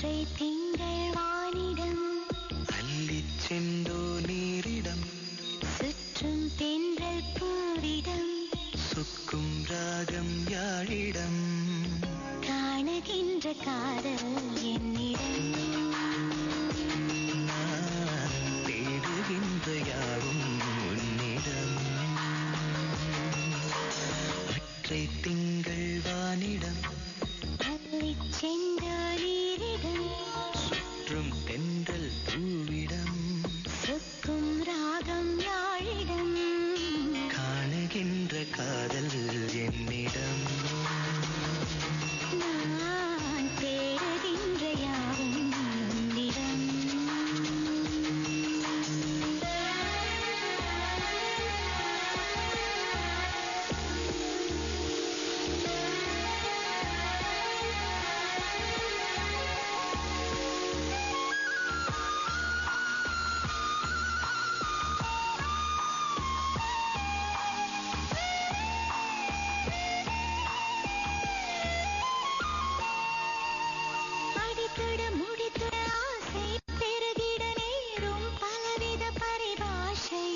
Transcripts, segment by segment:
அற்றை திங்கள் வானிடம் அள்ளிச் சென்றோ நீரிடம் சுற்றும் தென்றல் பூவிடம் சொக்கும் ராகம் யாழிடம் காணுகின்ற காதல் என்னிடம் நான் தேடுகின்ற யாவும் உன்னிடம் அற்றை திங்கள் வானிடம் அள்ளிச் சென்றோ நீரிடம் சுற்றும் தென்றல் பூவிடம் சொக்கும் ராகம் யாழிடம் காணுகின்ற காதல் என்னிடம் நான் தேடுகின்ற யாவும் உன்னிடம் அடித்துட முடித்துட ஆசை பெருகிட நேரும் பலவித பரிபாஷை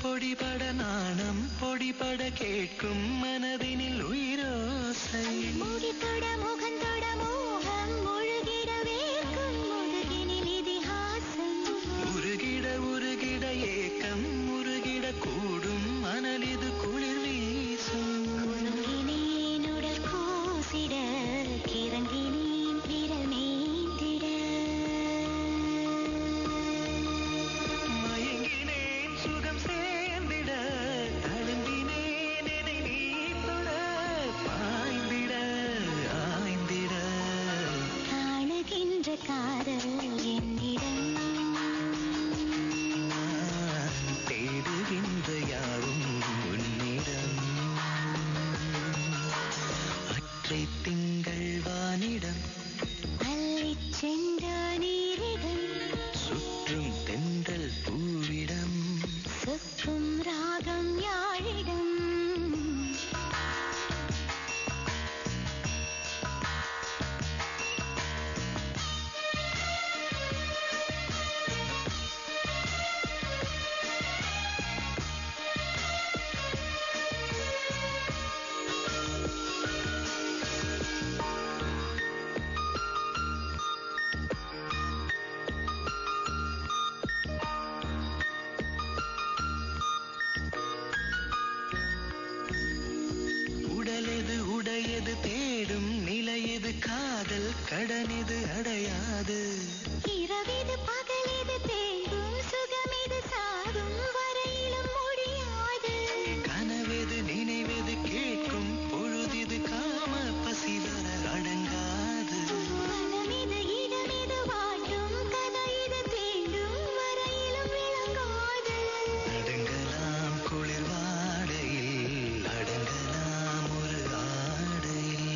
பொடிபட நாணம் பொடிபட கேட்கும் மனதினில் உயிரோசை முடித்துட முகந்தொட மோகம் முழுகிட வேர்க்கும் முதுகினில் இதிகாசம் உருகிட ஏக்கம் முருகிட கூடும் மணலிது குளிர் வீசும் குறுங்கினேன் உடல் கூசிட கிறங்கினேன் விரல் மேய்ந்திட மயங்கினேன் சுகம் சேர்ந்திட தழும்பினேன் என்னை நீ தொட பாய்ந்திட ஆய்ந்திட காணுகின்ற காதல் என்னிடம் நான் தேடுகின்ற யாவும் உன்னிடம் அற்றை திங்கள் வானிடம் அள்ளிச் சென்ற நீரிடம் சுற்றும் தென்றல் பூவிடம் சொக்கும் ராகம் யாழிடம் உடலெது உடையது தேடும் நிலையது காதல் கடனிது அடையாது இரவிது பகலிது தேடும் சுகமிது சாகும் வரையிலும் முடியாது கனவெது நினைவெது கேட்கும் பொழுதிது காம பசிவர அடங்காது மனமிது இடமிது வாட்டும் கதையிது தீண்டும் வரையிலும் விளங்காது அடங்கலாம் குளிர் வாடையில் அடங்கலாம் ஒரு ஆடையில்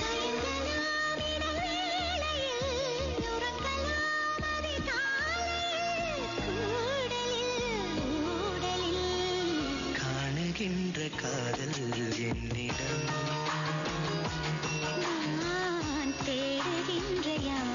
தயங்கலாம் இடவேளையில் உறங்கலாம் அதிகாலையில் கூடலில் காணுகின்ற காதல் என்னிடம் நான் தேடுகின்ற யாவும்